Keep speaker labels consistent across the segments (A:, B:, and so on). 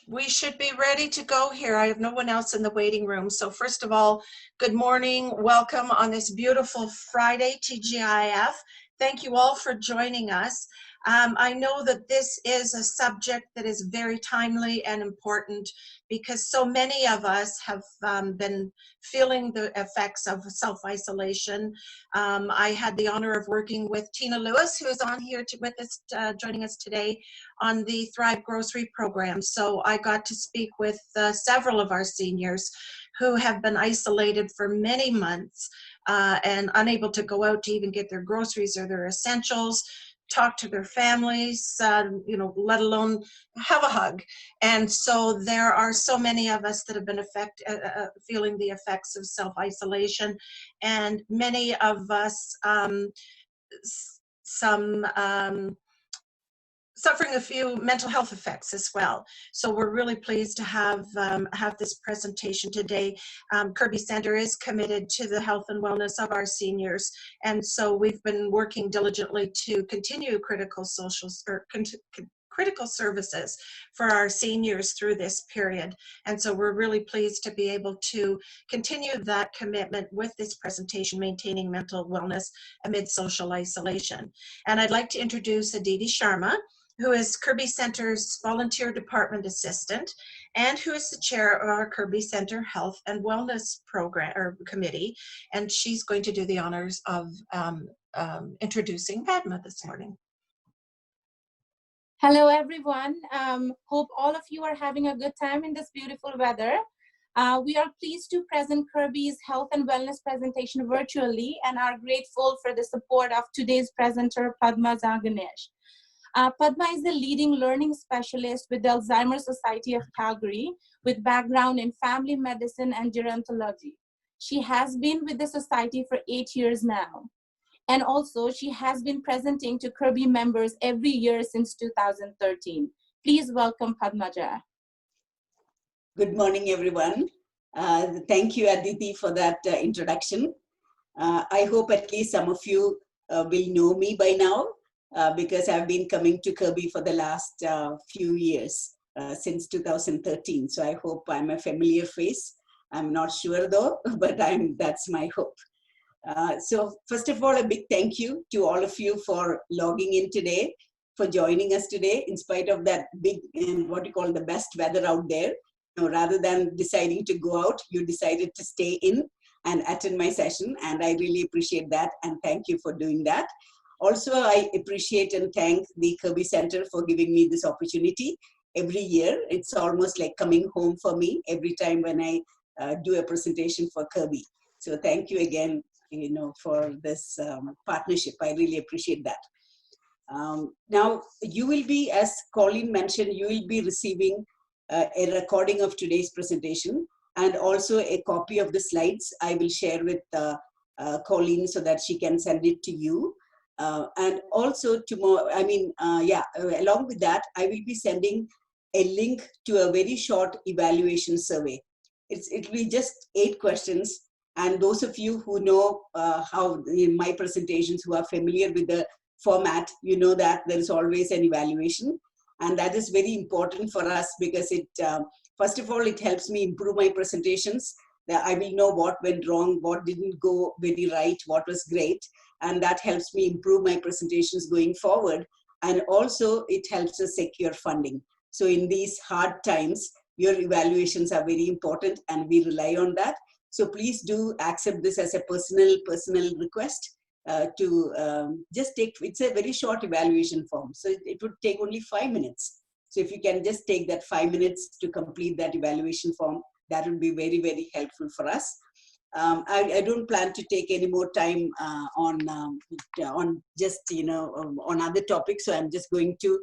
A: we should be ready to go here. I have no one else in the waiting room. So first of all, good morning. Welcome on this beautiful Friday, TGIF. Thank you all for joining us. I know that this is a subject that is very timely and important because so many of us have been feeling the effects of self-isolation. I had the honor of working with Tina Lewis, who is on here with us, joining us today on the Thrive Grocery program. So I got to speak with several of our seniors who have been isolated for many months and unable to go out to even get their groceries or their essentials, talk to their families, let alone have a hug. And so there are so many of us that have been feeling the effects of self-isolation, and many of us suffering a few mental health effects as well. So we're really pleased to have this presentation today. Kerby Centre is committed to the health and wellness of our seniors, and so we've been working diligently to continue critical services for our seniors through this period. And so we're really pleased to be able to continue that commitment with this presentation, Maintaining Mental Wellness Amid Social Isolation. And I'd like to introduce Aditi Sharma, who is Kerby Centre's Volunteer Department Assistant and who is the chair of our Kerby Centre Health and Wellness Program or Committee. And she's going to do the honors of introducing Padma this morning.
B: Hello, everyone. Hope all of you are having a good time in this beautiful weather. We are pleased to present Kerby's Health and Wellness presentation virtually and are grateful for the support of today's presenter, Padmaja Genesh. Padma is the leading learning specialist with the Alzheimer Society of Calgary with background in family medicine and gerontology. She has been with the society for 8 years now. And also she has been presenting to Kerby members every year since 2013. Please welcome Padmaja.
C: Good morning, everyone. Thank you, Aditi, for that introduction. I hope at least some of you will know me by now. Because I've been coming to Kerby for the last few years, since 2013. So I hope I'm a familiar face. I'm not sure though, but that's my hope. So first of all, a big thank you to all of you for logging in today, for joining us today, in spite of that big and what you call the best weather out there. Rather than deciding to go out, you decided to stay in and attend my session. And I really appreciate that. And thank you for doing that. Also, I appreciate and thank the Kerby Centre for giving me this opportunity every year. It's almost like coming home for me every time when I do a presentation for Kerby. So thank you again, for this partnership. I really appreciate that. Now, you will be, as Colleen mentioned, you will be receiving a recording of today's presentation and also a copy of the slides I will share with Colleen so that she can send it to you. And also tomorrow, along with that, I will be sending a link to a very short evaluation survey. It will be just 8 questions. And those of you who know how in my presentations, who are familiar with the format, you know that there is always an evaluation. And that is very important for us because it, first of all, it helps me improve my presentations. That I will know what went wrong, what didn't go very right, what was great. And that helps me improve my presentations going forward. And also it helps us secure funding. So in these hard times, your evaluations are very important and we rely on that. So please do accept this as a personal request to just take, it's a very short evaluation form. So it would take only 5 minutes. So if you can just take that 5 minutes to complete that evaluation form, that would be very, very helpful for us. I don't plan to take any more time on just, on other topics. So I'm just going to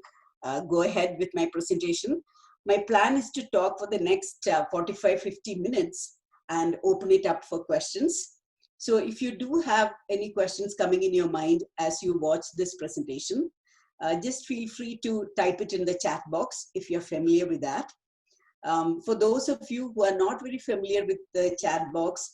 C: go ahead with my presentation. My plan is to talk for the next 45-50 minutes and open it up for questions. So if you do have any questions coming in your mind as you watch this presentation, just feel free to type it in the chat box if you're familiar with that. For those of you who are not very familiar with the chat box,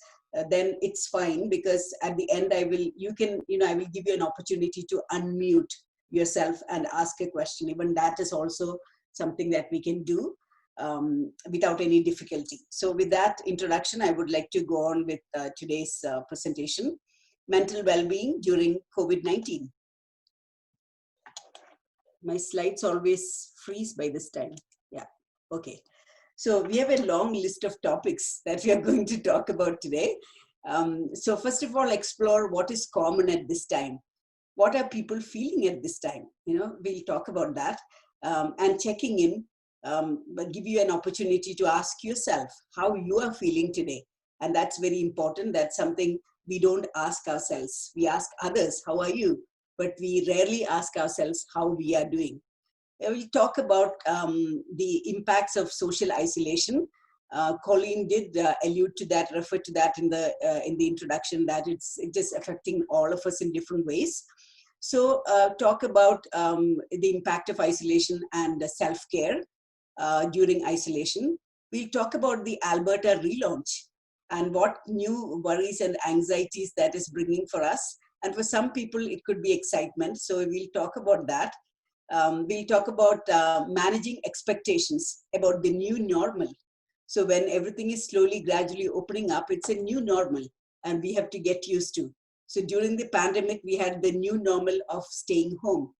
C: then it's fine because at the end I will give you an opportunity to unmute yourself and ask a question. Even that is also something that we can do. without any difficulty. So with that introduction, I would like to go on with today's presentation, mental well-being during COVID-19. My slides always freeze by this time. Yeah, okay. So we have a long list of topics that we are going to talk about today. So first of all, explore what is common at this time. What are people feeling at this time? We'll talk about that. And checking in, but give you an opportunity to ask yourself how you are feeling today. And that's very important. That's something we don't ask ourselves. We ask others, how are you? But we rarely ask ourselves how we are doing. We'll talk about the impacts of social isolation. Colleen did allude to that, refer to that in the introduction, that it is affecting all of us in different ways. So talk about the impact of isolation and self-care during isolation. We'll talk about the Alberta Relaunch and what new worries and anxieties that is bringing for us. And for some people, it could be excitement. So we'll talk about that. We'll talk about managing expectations about the new normal. So when everything is slowly, gradually opening up, it's a new normal and we have to get used to. So during the pandemic, we had the new normal of staying home.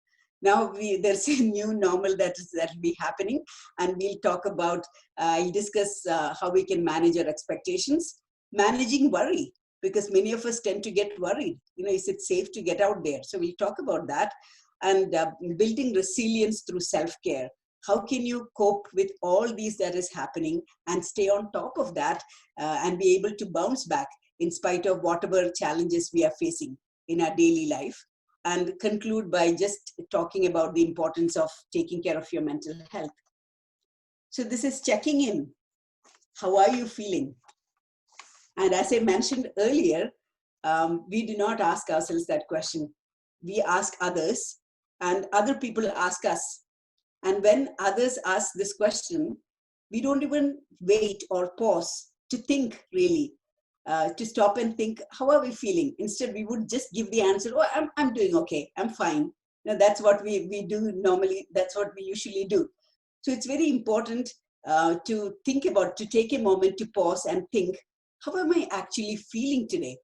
C: Now there's a new normal that will be happening, and we'll talk about, I'll discuss how we can manage our expectations, managing worry, because many of us tend to get worried. Is it safe to get out there? So we'll talk about that, and building resilience through self-care. How can you cope with all these that is happening and stay on top of that and be able to bounce back in spite of whatever challenges we are facing in our daily life? And conclude by just talking about the importance of taking care of your mental health. So this is checking in. How are you feeling? And as I mentioned earlier, we do not ask ourselves that question. We ask others, and other people ask us. And when others ask this question, we don't even wait or pause to think really, to stop and think, how are we feeling? Instead, we would just give the answer, oh, I'm doing okay, I'm fine. That's what we do normally, that's what we usually do. So it's very important to think about, to take a moment to pause and think, how am I actually feeling today?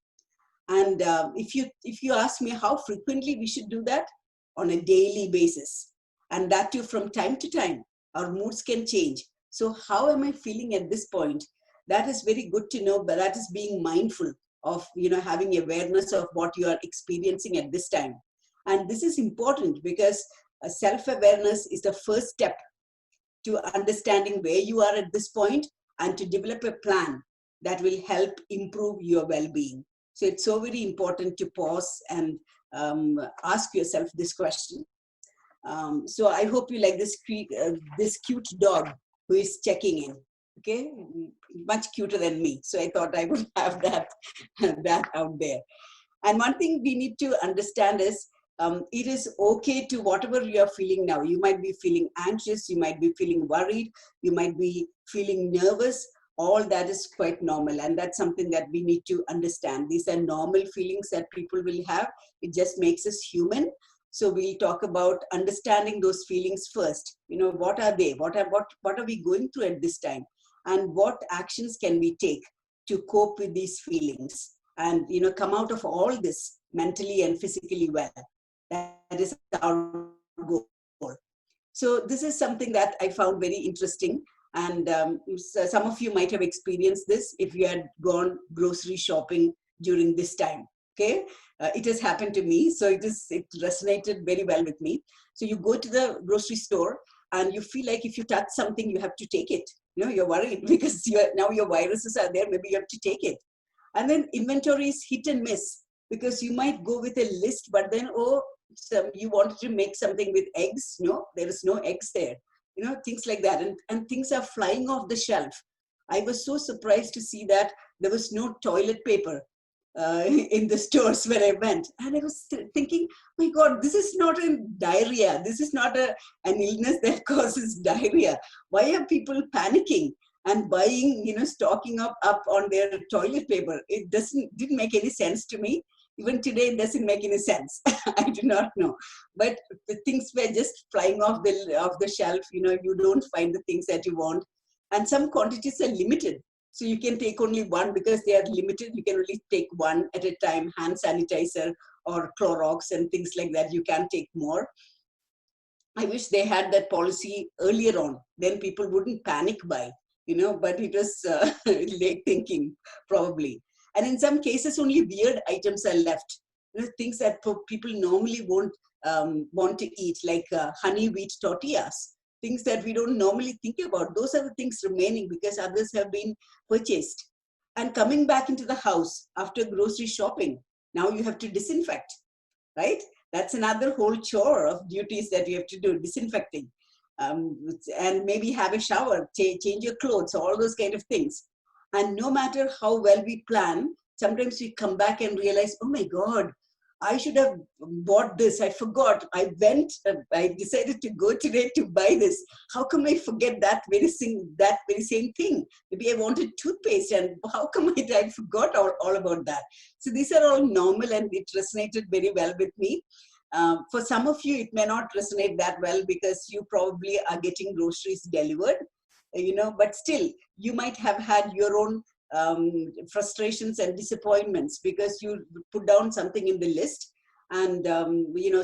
C: And if you ask me how frequently we should do that, on a daily basis. And that too from time to time, our moods can change. So how am I feeling at this point? That is very good to know, but that is being mindful of, having awareness of what you are experiencing at this time. And this is important because self-awareness is the first step to understanding where you are at this point and to develop a plan that will help improve your well-being. So it's so very important to pause and ask yourself this question. So I hope you like this cute dog who is checking in. Okay, much cuter than me. So I thought I would have that out there. And one thing we need to understand is it is okay to whatever you are feeling now. You might be feeling anxious, you might be feeling worried, you might be feeling nervous. All that is quite normal, and that's something that we need to understand. These are normal feelings that people will have. It just makes us human. So we'll talk about understanding those feelings first. What are they? What are we going through at this time? And what actions can we take to cope with these feelings and come out of all this mentally and physically well? That is our goal. So this is something that I found very interesting. And so some of you might have experienced this if you had gone grocery shopping during this time. Okay, it has happened to me, so it resonated very well with me. So you go to the grocery store and you feel like if you touch something, you have to take it. You're worried because now your viruses are there. Maybe you have to take it. And then inventory is hit and miss because you might go with a list, but then you wanted to make something with eggs. No, there is no eggs there. Things like that, and things are flying off the shelf. I was so surprised to see that there was no toilet paper in the stores where I went. And I was thinking, my God, this is not a diarrhea. This is not an illness that causes diarrhea. Why are people panicking and buying, stocking up on their toilet paper? It didn't make any sense to me. Even today, it doesn't make any sense. I do not know. But the things were just flying off the shelf. You don't find the things that you want. And some quantities are limited. So you can take only one because they are limited. You can only take one at a time, hand sanitizer or Clorox and things like that. You can't take more. I wish they had that policy earlier on. Then people wouldn't panic buy, but it was late thinking, probably. And in some cases, only weird items are left. Things that people normally won't want to eat, like honey wheat tortillas, things that we don't normally think about. Those are the things remaining because others have been purchased. And coming back into the house after grocery shopping, now you have to disinfect, right? That's another whole chore of duties that you have to do, disinfecting. And maybe have a shower, change your clothes, all those kind of things. And no matter how well we plan, sometimes we come back and realize, oh my God, I should have bought this. I forgot. I decided to go today to buy this. How come I forget that very same thing? Maybe I wanted toothpaste, and how come I forgot all about that? So these are all normal, and it resonated very well with me. For some of you, it may not resonate that well because you probably are getting groceries delivered, but still, you might have had your own frustrations and disappointments because you put down something in the list, and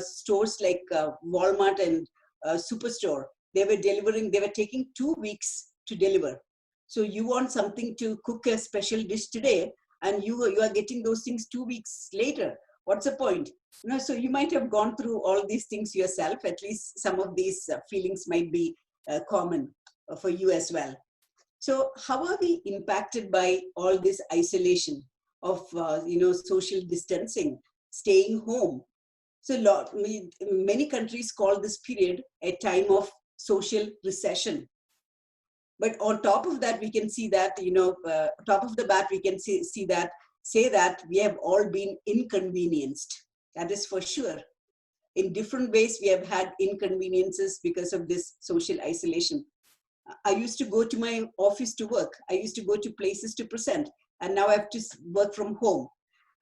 C: stores like Walmart and Superstore, they were taking 2 weeks to deliver. So you want something to cook a special dish today, and you are getting those things 2 weeks later. What's the point? So you might have gone through all these things yourself. At least some of these feelings might be common for you as well. So how are we impacted by all this isolation of, social distancing, staying home? So many countries call this period a time of social recession. But on top of that, we can see that, top of the bat, we can say that we have all been inconvenienced. That is for sure. In different ways, we have had inconveniences because of this social isolation. I used to go to my office to work. I used to go to places to present. And now I have to work from home.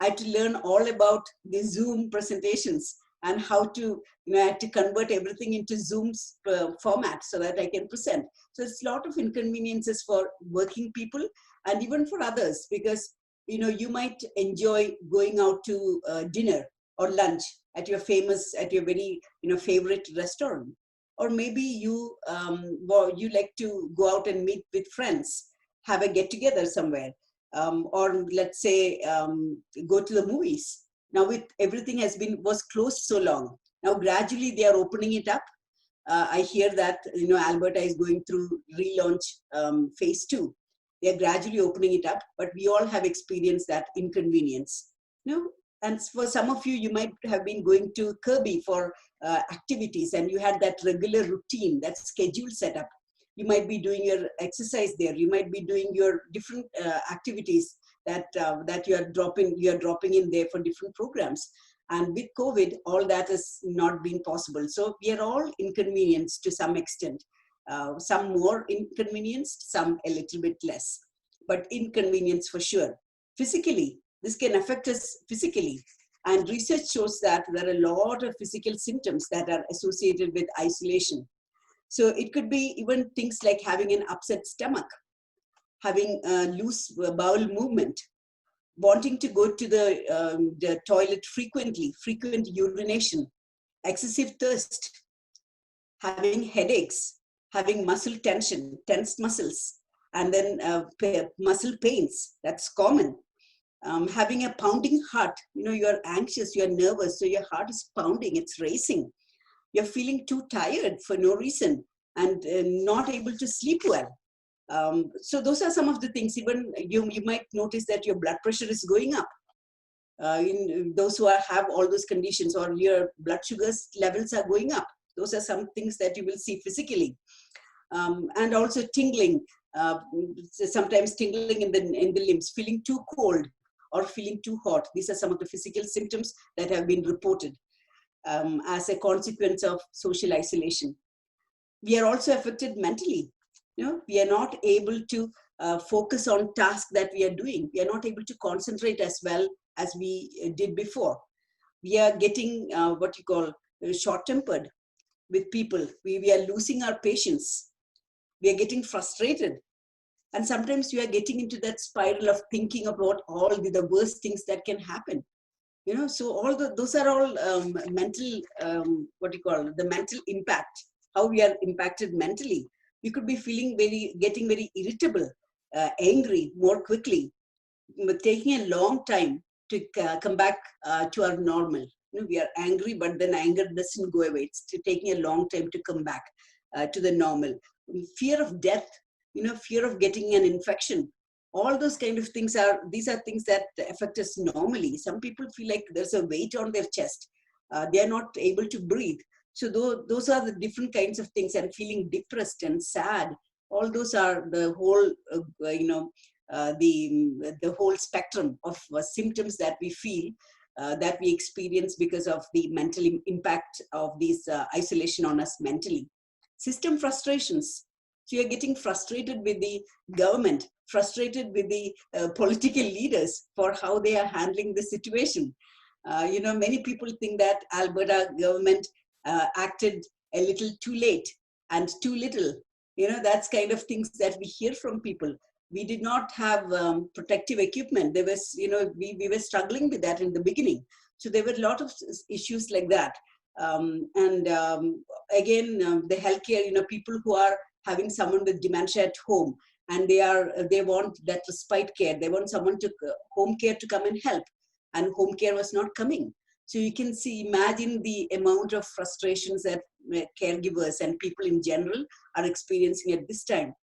C: I had to learn all about the Zoom presentations and how to, I had to convert everything into Zoom's format so that I can present. So it's a lot of inconveniences for working people and even for others, because, you might enjoy going out to dinner or lunch at your very, favorite restaurant. Or maybe you like to go out and meet with friends, have a get together somewhere, or let's say go to the movies. Now with everything was closed so long, now gradually they are opening it up. I hear that Alberta is going through relaunch phase 2. They are gradually opening it up, but we all have experienced that inconvenience. And for some of you, you might have been going to Kerby for activities, and you had that regular routine, that schedule set up. You might be doing your exercise there. You might be doing your different activities that you are dropping in there for different programs. And with COVID, all that has not been possible. So we are all inconvenienced to some extent. Some more inconvenienced, some a little bit less, but inconvenience for sure. Physically, this can affect us physically. And research shows that there are a lot of physical symptoms that are associated with isolation. So it could be even things like having an upset stomach, having loose bowel movement, wanting to go to the toilet frequent urination, excessive thirst, having headaches, having muscle tension, tensed muscles, and then muscle pains. That's common. Having a pounding heart, you're anxious, you're nervous, so your heart is pounding, it's racing. You're feeling too tired for no reason and not able to sleep well. So those are some of the things. Even you might notice that your blood pressure is going up. In those who have all those conditions, or your blood sugars levels are going up. Those are some things that you will see physically. And also tingling, sometimes tingling in the limbs, feeling too cold or feeling too hot. These are some of the physical symptoms that have been reported as a consequence of social isolation. We are also affected mentally. We are not able to focus on tasks that we are doing. We are not able to concentrate as well as we did before. We are getting what you call short-tempered with people. We are losing our patience. We are getting frustrated. And sometimes you are getting into that spiral of thinking about all the worst things that can happen. So all those are all mental, the mental impact, how we are impacted mentally. We could be feeling getting very irritable, angry more quickly, taking a long time to come back to our normal. We are angry, but then anger doesn't go away. It's taking a long time to come back to the normal. Fear of death, fear of getting an infection. All those kind of things these are things that affect us normally. Some people feel like there's a weight on their chest. They are not able to breathe. So those are the different kinds of things, and feeling depressed and sad. All those are the whole, the whole spectrum of symptoms that we feel, that we experience because of the mental impact of this isolation on us mentally. System frustrations. So you're getting frustrated with the government, frustrated with the political leaders for how they are handling the situation. Many people think that Alberta government acted a little too late and too little. That's kind of things that we hear from people. We did not have protective equipment. There was, we were struggling with that in the beginning. So there were a lot of issues like that. Again, the healthcare, people who are having someone with dementia at home, and they want that respite care. They want someone to home care to come and help, and home care was not coming. So you can imagine the amount of frustrations that caregivers and people in general are experiencing at this time.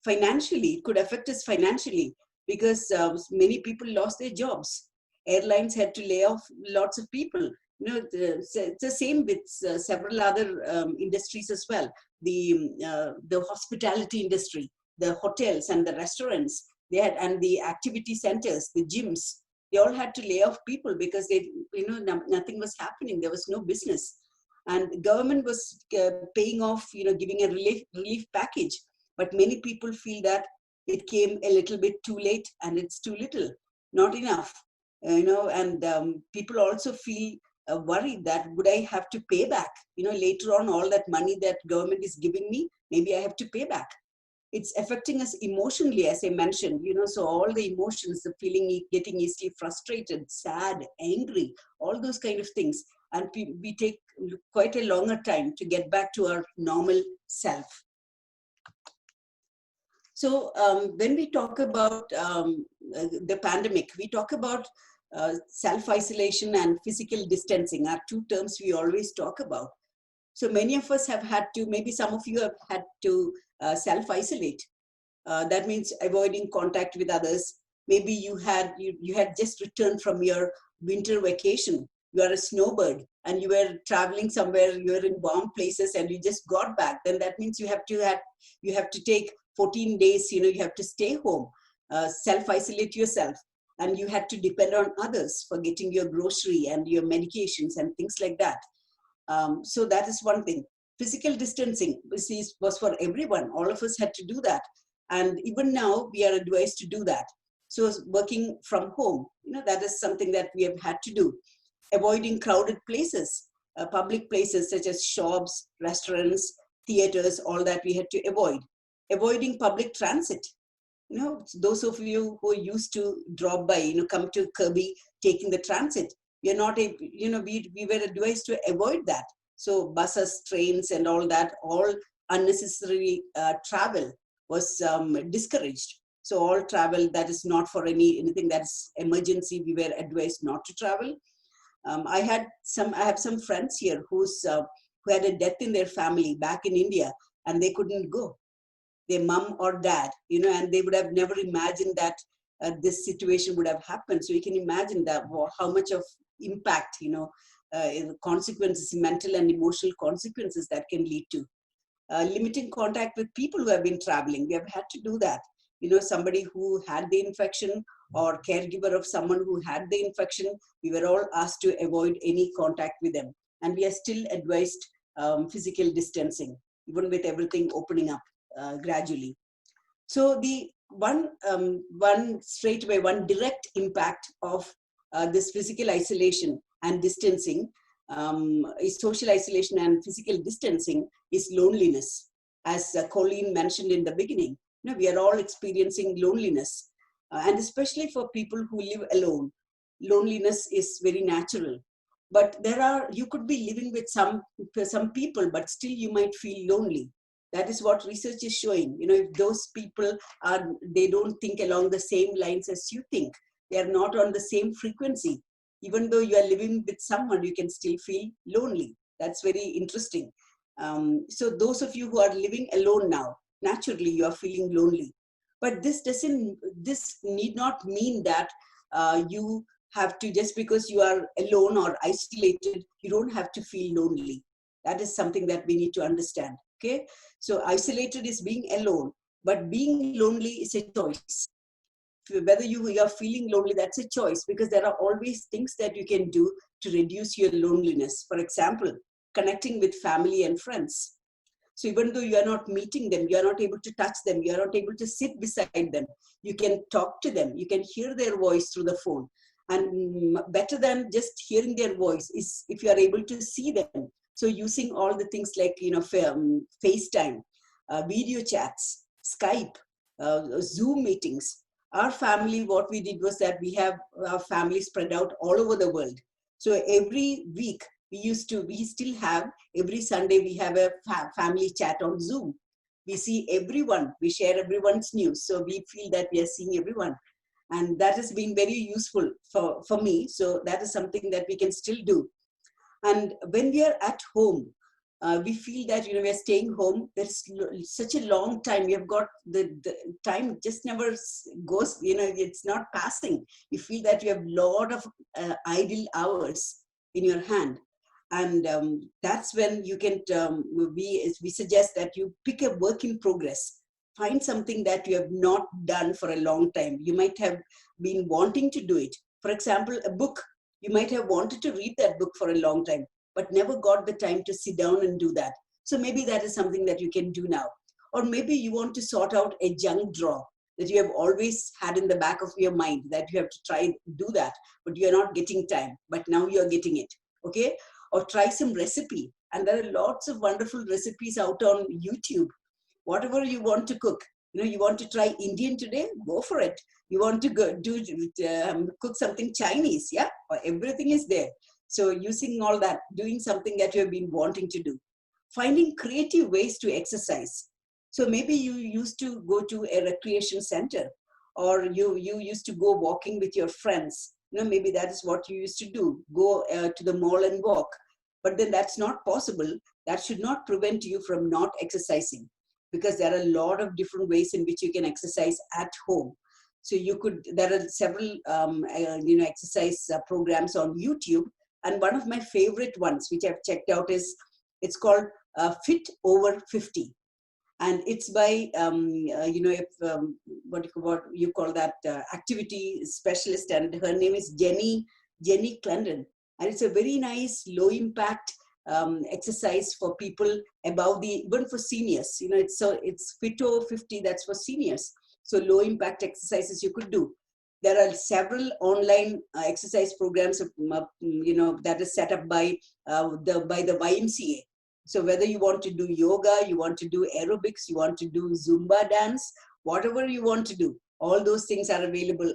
C: Financially, it could affect us financially, because many people lost their jobs. Airlines had to lay off lots of people. It's the same with several other industries as well. The hospitality industry, the hotels and the restaurants, and the activity centers, the gyms, they all had to lay off people because nothing was happening. There was no business, and the government was paying off, giving a relief package. But many people feel that it came a little bit too late, and it's too little, not enough. And people also feel worried that would I have to pay back? Later on, all that money that government is giving me, maybe I have to pay back. It's affecting us emotionally, as I mentioned. So all the emotions, the feeling, getting easily frustrated, sad, angry, all those kind of things, and we take quite a longer time to get back to our normal self. So when we talk about the pandemic, we talk about self-isolation and physical distancing are two terms we always talk about. So many of us have had to, maybe some of you have had to self-isolate. That means avoiding contact with others. Maybe you had just returned from your winter vacation. You are a snowbird and you were traveling somewhere, you were in warm places and you just got back. Then that means you have to take 14 days, you have to stay home, self-isolate yourself. And you had to depend on others for getting your grocery and your medications and things like that. So that is one thing. Physical distancing was for everyone. All of us had to do that. And even now, we are advised to do that. So working from home, that is something that we have had to do. Avoiding crowded places, public places such as shops, restaurants, theaters, all that we had to avoid. Avoiding public transit. Those of you who used to drop by, come to Kerby taking the transit, we are not able, we were advised to avoid that. So buses, trains and all that, all unnecessary travel was discouraged. So all travel that is not for anything that's emergency, we were advised not to travel. I have some friends here who had a death in their family back in India and they couldn't go. Their mom or dad, and they would have never imagined that this situation would have happened. So you can imagine that how much of impact, consequences, mental and emotional consequences that can lead to. Limiting contact with people who have been traveling. We have had to do that. Somebody who had the infection or caregiver of someone who had the infection, we were all asked to avoid any contact with them. And we are still advised physical distancing, even with everything opening up gradually. So the one direct impact of this physical isolation and distancing is social isolation and physical distancing is loneliness. As Colleen mentioned in the beginning, We are all experiencing loneliness. And especially for people who live alone, loneliness is very natural. But you could be living with some people, but still you might feel lonely. That is what research is showing. If those people they don't think along the same lines as you think, they are not on the same frequency. Even though you are living with someone, you can still feel lonely. That's very interesting. So those of you who are living alone now, naturally you are feeling lonely. But this need not mean that you have to, just because you are alone or isolated, you don't have to feel lonely. That is something that we need to understand. Okay, so isolated is being alone, but being lonely is a choice. Whether you are feeling lonely, that's a choice, because there are always things that you can do to reduce your loneliness. For example, connecting with family and friends. So even though you are not meeting them, you are not able to touch them, you are not able to sit beside them, you can talk to them, you can hear their voice through the phone. And better than just hearing their voice is if you are able to see them. So using all the things like, FaceTime, video chats, Skype, Zoom meetings. Our family, what we did was that we have our family spread out all over the world. So every week we still have, every Sunday we have a family chat on Zoom. We see everyone, we share everyone's news. So we feel that we are seeing everyone. And that has been very useful for me. So that is something that we can still do. And when we are at home, we feel that, we are staying home. There's such a long time. We have got the time just never goes, it's not passing. You feel that you have a lot of idle hours in your hand. And that's when you can, we suggest that you pick a work in progress. Find something that you have not done for a long time. You might have been wanting to do it. For example, a book. You might have wanted to read that book for a long time, but never got the time to sit down and do that. So maybe that is something that you can do now. Or maybe you want to sort out a junk drawer that you have always had in the back of your mind, that you have to try and do that, but you're not getting time, but now you're getting it. Okay? Or try some recipe. And there are lots of wonderful recipes out on YouTube. Whatever you want to cook, you want to try Indian today, go for it. You want to go cook something Chinese, yeah? Or everything is there. So using all that, doing something that you have been wanting to do. Finding creative ways to exercise. So maybe you used to go to a recreation center, or you used to go walking with your friends. Maybe that is what you used to do, go to the mall and walk. But then that's not possible. That should not prevent you from not exercising, because there are a lot of different ways in which you can exercise at home. So there are several, exercise programs on YouTube. And one of my favorite ones, which I've checked out, it's called Fit Over 50. And it's by, what you call that, activity specialist. And her name is Jenny Clendon. And it's a very nice, low impact exercise for people even for seniors. It's Fit Over 50, that's for seniors. So low impact exercises you could do. There are several online exercise programs, that is set up by the YMCA. So whether you want to do yoga, you want to do aerobics, you want to do Zumba dance, whatever you want to do, all those things are available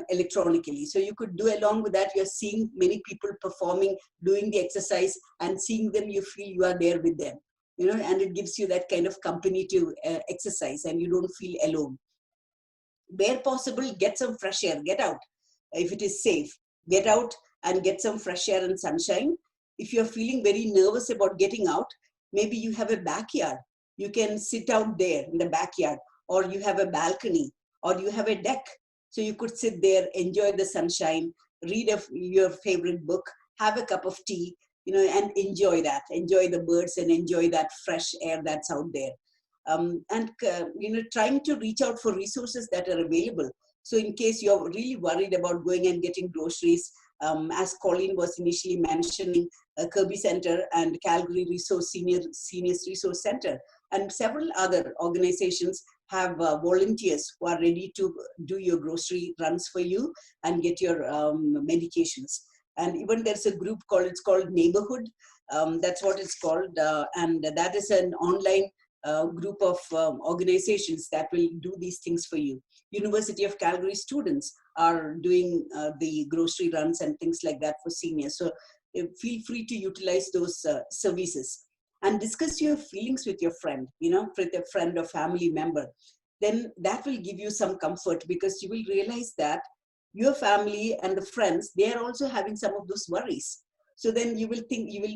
C: electronically. So you could do along with that. You're seeing many people performing, doing the exercise, and seeing them, you feel you are there with them, and it gives you that kind of company to exercise, and you don't feel alone. Where possible, get some fresh air, get out. If it is safe, get out and get some fresh air and sunshine. If you're feeling very nervous about getting out, maybe you have a backyard. You can sit out there in the backyard, or you have a balcony, or you have a deck. So you could sit there, enjoy the sunshine, read your favorite book, have a cup of tea, and enjoy that. Enjoy the birds and enjoy that fresh air that's out there. Trying to reach out for resources that are available. So in case you're really worried about going and getting groceries, as Colleen was initially mentioning, Kerby Centre and Calgary Seniors Resource Centre, and several other organizations have volunteers who are ready to do your grocery runs for you and get your medications. And even there's a group called Neighborhood. That's what it's called. And that is an online group of organizations that will do these things for you. University of Calgary students are doing the grocery runs and things like that for seniors. So feel free to utilize those services and discuss your feelings with your friend, with a friend or family member. Then that will give you some comfort, because you will realize that your family and the friends, they are also having some of those worries. So then you will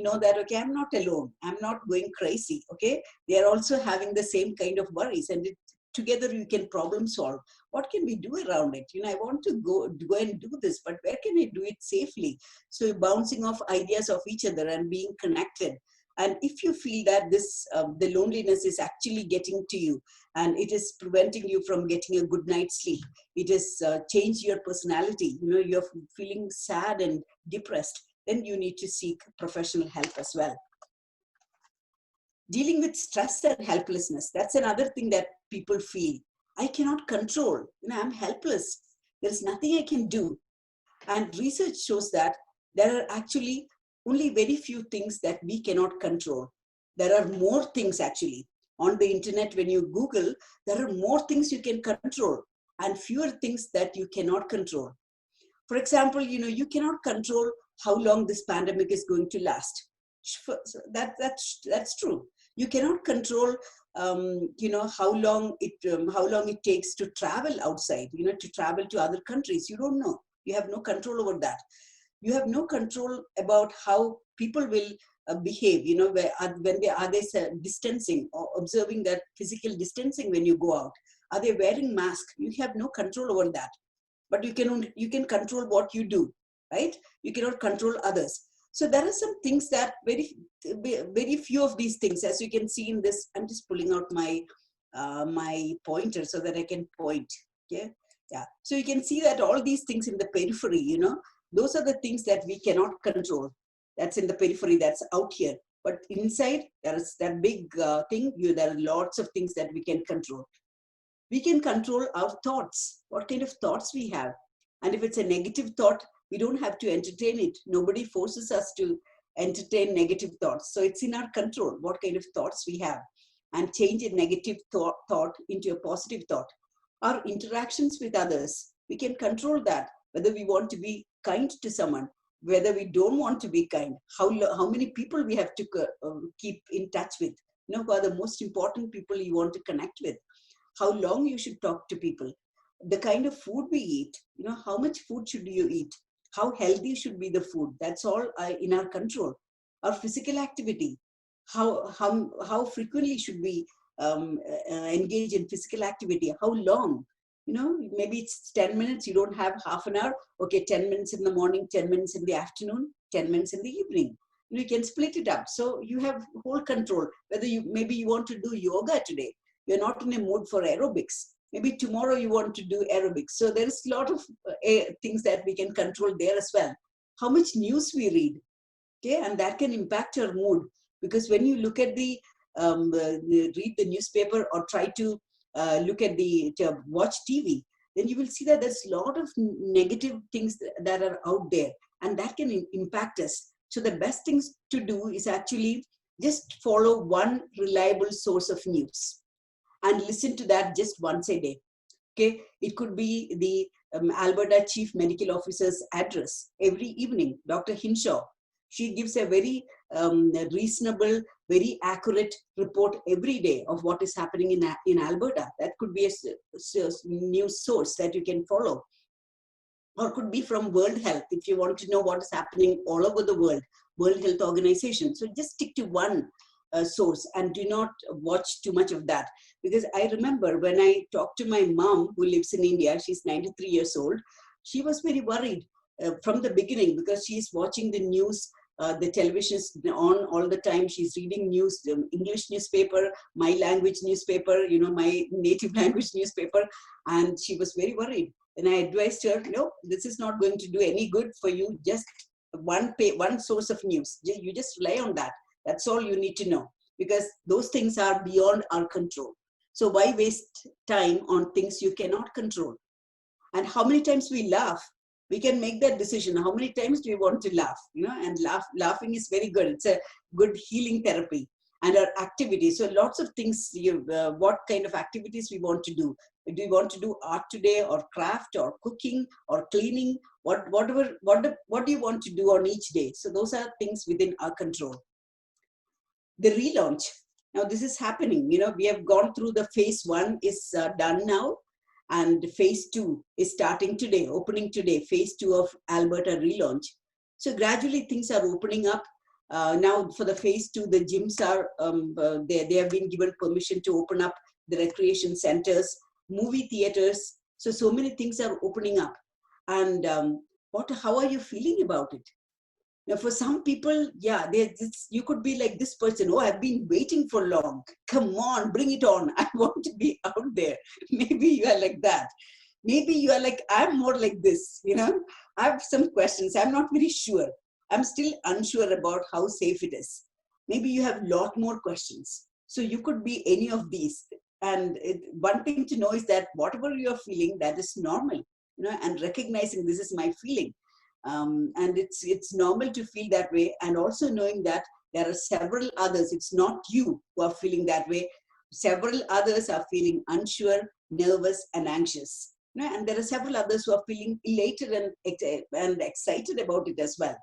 C: know that, okay, I'm not alone. I'm not going crazy. Okay. They are also having the same kind of worries, and together you can problem solve. What can we do around it? I want to go and do this, but where can I do it safely? So bouncing off ideas of each other and being connected. And if you feel that the loneliness is actually getting to you and it is preventing you from getting a good night's sleep, it has changed your personality, you're feeling sad and depressed, then you need to seek professional help as well. Dealing with stress and helplessness, that's another thing that people feel. I cannot control, I'm helpless. There's nothing I can do. And research shows that there are actually only very few things that we cannot control. There are more things actually. On the internet, when you Google, there are more things you can control and fewer things that you cannot control. For example, you cannot control how long this pandemic is going to last. That's true. You cannot control, how long it takes to travel outside, to travel to other countries. You don't know. You have no control over that. You have no control about how people will behave, when are they distancing or observing that physical distancing when you go out. Are they wearing masks? You have no control over that. But you can control what you do, right? You cannot control others. So there are some things that very few of these things, as you can see in this, I'm just pulling out my pointer so that I can point. Okay. Yeah. So you can see that all these things in the periphery, those are the things that we cannot control. That's in the periphery, that's out here. But inside, there is that big thing, there are lots of things that we can control. We can control our thoughts, what kind of thoughts we have. And if it's a negative thought, we don't have to entertain it. Nobody forces us to entertain negative thoughts. So it's in our control what kind of thoughts we have, and change a negative thought into a positive thought. Our interactions with others, we can control that, whether we want to be kind to someone, whether we don't want to be kind, how many people we have to keep in touch with, who are the most important people you want to connect with, how long you should talk to people, the kind of food we eat, how much food should you eat, how healthy should be the food. That's all in our control. Our physical activity, how frequently should we engage in physical activity, how long, maybe it's 10 minutes, you don't have half an hour. Okay, 10 minutes in the morning, 10 minutes in the afternoon, 10 minutes in the evening. You can split it up. So you have whole control. Whether maybe you want to do yoga today, you're not in a mood for aerobics. Maybe tomorrow you want to do aerobics. So there is a lot of things that we can control there as well. How much news we read, okay, and that can impact your mood. Because when you look at read the newspaper or try to look at watch TV, then you will see that there's a lot of negative things that are out there, and that can impact us. So the best things to do is actually just follow one reliable source of news and listen to that just once a day. Okay, it could be the Alberta Chief Medical Officer's address every evening, Dr. Hinshaw. She gives a very reasonable, very accurate report every day of what is happening in Alberta. That could be a news source that you can follow. Or could be from World Health, if you want to know what is happening all over the world, World Health Organization. So just stick to one source and do not watch too much of that. Because I remember when I talked to my mom, who lives in India, she's 93 years old, she was very worried from the beginning, because she's watching the news, the television is on all the time. She's reading news, English newspaper, my language newspaper, my native language newspaper, and she was very worried. And I advised her, no, this is not going to do any good for you. Just one source of news. You just rely on that. That's all you need to know, because those things are beyond our control. So why waste time on things you cannot control? And how many times we laugh? We can make that decision. How many times do we want to laugh? And laughing is very good. It's a good healing therapy. and our activities. So lots of things, what kind of activities we want to do. Do you want to do art today, or craft, or cooking, or cleaning? What do you want to do on each day? So those are things within our control. The relaunch. Now this is happening. We have gone through the phase 1 is done now, and phase 2 is starting today, opening today, phase 2 of Alberta Relaunch. So gradually things are opening up. Now for the phase 2, the gyms are, they have been given permission to open up, the recreation centers, movie theaters. So many things are opening up. And how are you feeling about it? Now, for some people, yeah, you could be like this person. Oh, I've been waiting for long. Come on, bring it on. I want to be out there. Maybe you are like that. Maybe you are like, I'm more like this. I have some questions. I'm not very sure. I'm still unsure about how safe it is. Maybe you have a lot more questions. So you could be any of these. And one thing to know is that whatever you're feeling, that is normal. And recognizing this is my feeling. And it's normal to feel that way, and also knowing that there are several others. It's not you who are feeling that way. Several others are feeling unsure, nervous, and anxious. And there are several others who are feeling elated and excited about it as well.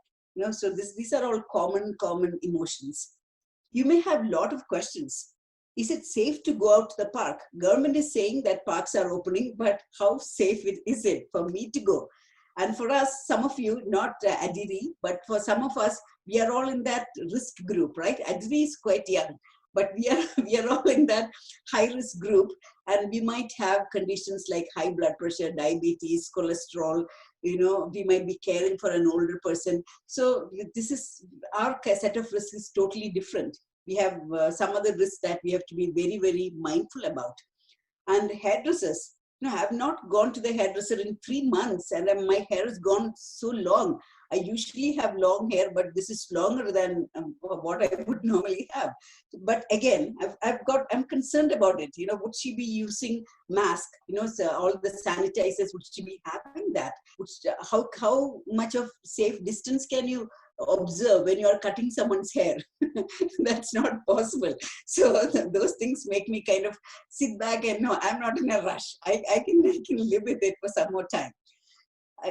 C: So these are all common emotions. You may have a lot of questions. Is it safe to go out to the park? Government is saying that parks are opening, but how safe is it for me to go? And for us, some of you, not Adiri, but for some of us, we are all in that risk group, right? Adiri is quite young, but we are all in that high risk group, and we might have conditions like high blood pressure, diabetes, cholesterol. We might be caring for an older person. So this is, our set of risks is totally different. We have some other risks that we have to be very, very mindful about. And hairdressers. I have not gone to the hairdresser in 3 months, and my hair has gone so long. I usually have long hair, but this is longer than what I would normally have. But again, I'm concerned about it. Would she be using mask? So all the sanitizers, would she be having that? How much of safe distance can you observe when you are cutting someone's hair? That's not possible. So those things make me kind of sit back and no, I'm not in a rush. I can live with it for some more time.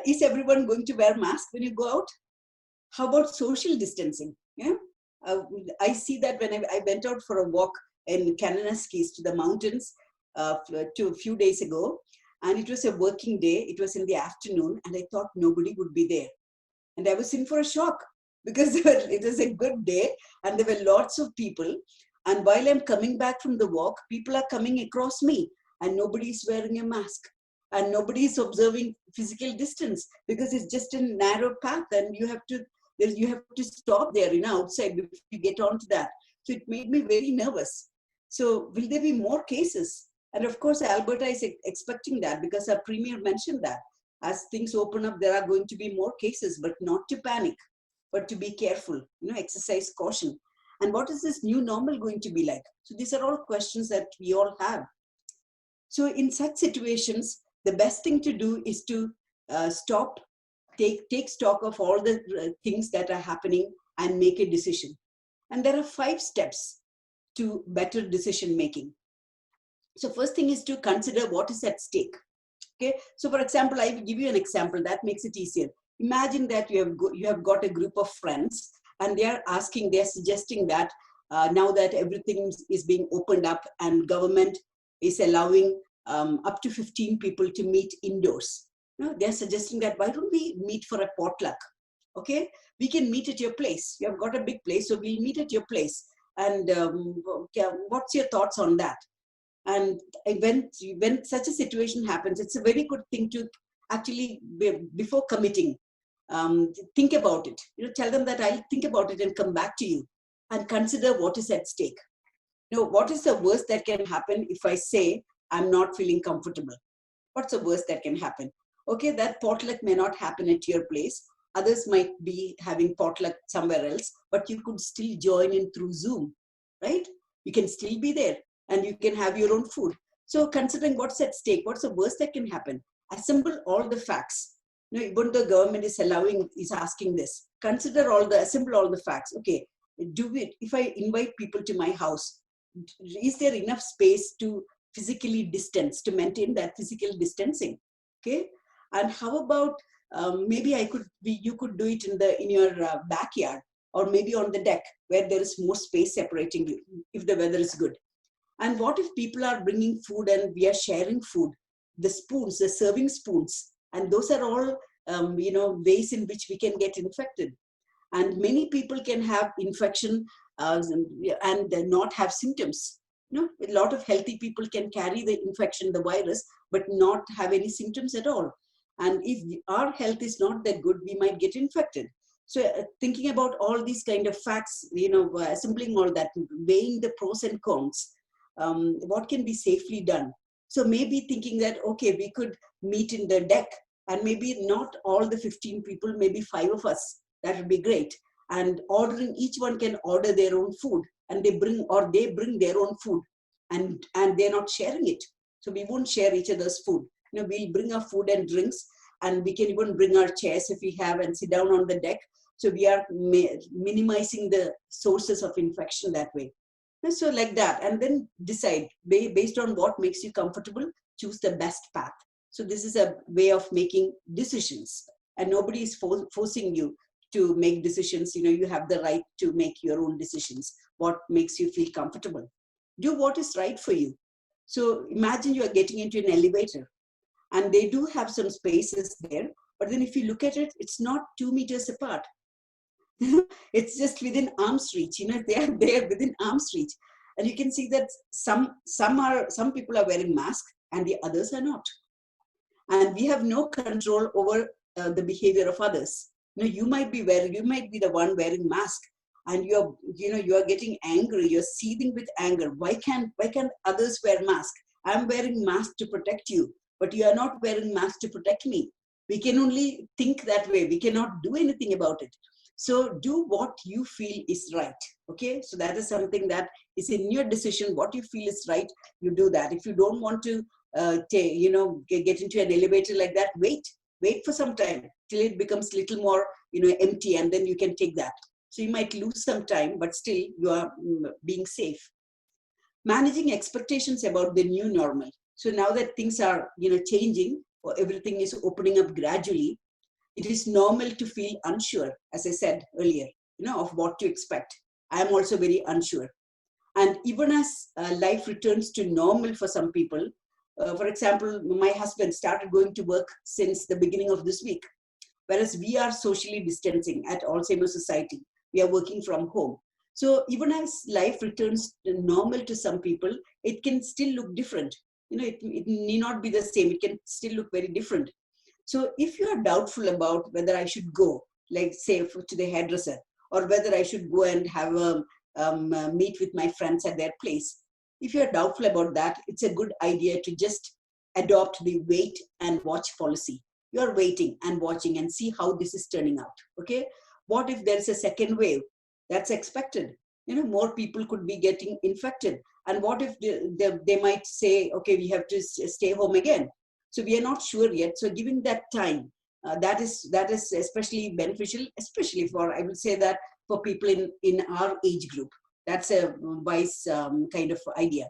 C: Is everyone going to wear masks when you go out? How about social distancing? I see that when I went out for a walk in Kananaskis to the mountains to a few days ago, and it was a working day. It was in the afternoon, and I thought nobody would be there. And I was in for a shock because it was a good day and there were lots of people. And while I'm coming back from the walk, people are coming across me and nobody's wearing a mask and nobody's observing physical distance because it's just a narrow path and you have to stop there, outside before you get onto that. So it made me very nervous. So will there be more cases? And of course, Alberta is expecting that because our premier mentioned that. As things open up, there are going to be more cases, but not to panic, but to be careful, exercise caution. And what is this new normal going to be like? So these are all questions that we all have. So in such situations, the best thing to do is to stop, take stock of all the things that are happening and make a decision. And there are 5 steps to better decision making. So first thing is to consider what is at stake. Okay, so for example, I will give you an example that makes it easier. Imagine that you have got a group of friends and they're suggesting that now that everything is being opened up and government is allowing up to 15 people to meet indoors. They're suggesting that why don't we meet for a potluck? Okay, we can meet at your place. You have got a big place, so we'll meet at your place. And what's your thoughts on that? And when such a situation happens, it's a very good thing to actually, before committing, think about it. Tell them that I'll think about it and come back to you and consider what is at stake. What is the worst that can happen if I say I'm not feeling comfortable? What's the worst that can happen? Okay, that potluck may not happen at your place. Others might be having potluck somewhere else, but you could still join in through Zoom, right? You can still be there. And you can have your own food. So considering what's at stake, what's the worst that can happen? Assemble all the facts. Even the government is asking this. Assemble all the facts. Okay, if I invite people to my house, is there enough space to physically distance, to maintain that physical distancing? Okay. And how about maybe you could do it in your backyard, or maybe on the deck where there is more space separating you if the weather is good. And what if people are bringing food and we are sharing food, the spoons, the serving spoons, and those are all ways in which we can get infected. And many people can have infection and not have symptoms. A lot of healthy people can carry the infection, the virus, but not have any symptoms at all. And if our health is not that good, we might get infected. So thinking about all these kind of facts, assembling all that, weighing the pros and cons, what can be safely done? So maybe thinking that, okay, we could meet in the deck, and maybe not all the 15 people, maybe 5 of us. That would be great. And ordering, each one can order their own food, and they bring their own food, and they're not sharing it. So we won't share each other's food. We'll bring our food and drinks, and we can even bring our chairs if we have and sit down on the deck. So we are minimizing the sources of infection that way. And so like that, and then decide based on what makes you comfortable, choose the best path. So this is a way of making decisions, and nobody is forcing you to make decisions. You have the right to make your own decisions. What makes you feel comfortable? Do what is right for you. So imagine you are getting into an elevator, and they do have some spaces there, but then if you look at it, it's not 2 meters apart. It's just within arm's reach. They are there within arm's reach, and you can see that some people are wearing masks and the others are not. And we have no control over the behavior of others. You might be the one wearing mask, and you're getting angry, you're seething with anger. Why can't others wear mask? I'm wearing mask to protect you, but you are not wearing mask to protect me. We can only think that way. We cannot do anything about it. So do what you feel is right. Okay, so that is something that is in your decision. What you feel is right, you do that. If you don't want to get into an elevator like that, wait for some time till it becomes a little more empty, and then you can take that. So you might lose some time, but still you are being safe. Managing expectations about the new normal. So now that things are changing, or everything is opening up gradually, it is normal to feel unsure, as I said earlier, of what to expect. I am also very unsure. And even as life returns to normal for some people, for example, my husband started going to work since the beginning of this week, whereas we are socially distancing at Alzheimer Society. We are working from home. So even as life returns to normal to some people, it can still look different. It need not be the same. It can still look very different. So if you are doubtful about whether I should go, like say to the hairdresser, or whether I should go and have a meet with my friends at their place, if you are doubtful about that, it's a good idea to just adopt the wait and watch policy. You are waiting and watching and see how this is turning out. Okay, what if there is a second wave? That's expected. More people could be getting infected. And what if they might say, okay, we have to stay home again? So we are not sure yet. So giving that time, that is especially beneficial, especially for, I would say that for people in our age group. That's a wise kind of idea.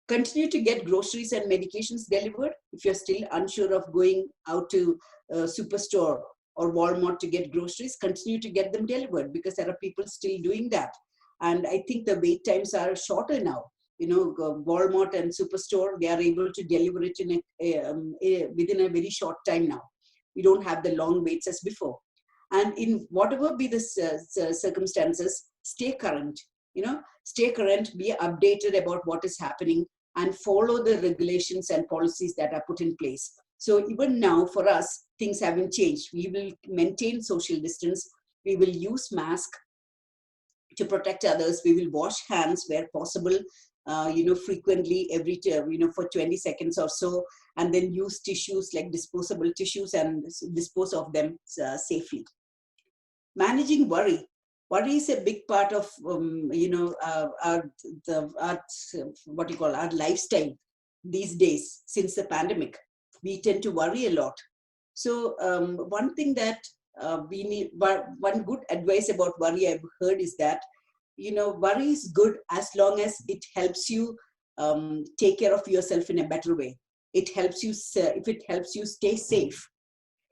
C: Continue to get groceries and medications delivered. If you're still unsure of going out to a superstore or Walmart to get groceries, continue to get them delivered, because there are people still doing that. And I think the wait times are shorter now. Walmart and superstore, they are able to deliver it within a very short time now. We don't have the long waits as before. And in whatever be the circumstances, stay current. Stay current, be updated about what is happening, and follow the regulations and policies that are put in place. So even now for us, things haven't changed. We will maintain social distance. We will use mask to protect others. We will wash hands where possible, frequently, every, for 20 seconds or so, and then use tissues like disposable tissues and dispose of them safely. Managing worry. Worry is a big part of, our lifestyle these days. Since the pandemic, we tend to worry a lot. So one thing that we need, one good advice about worry I've heard is that worry is good as long as it helps you take care of yourself in a better way. It helps you, if it helps you stay safe,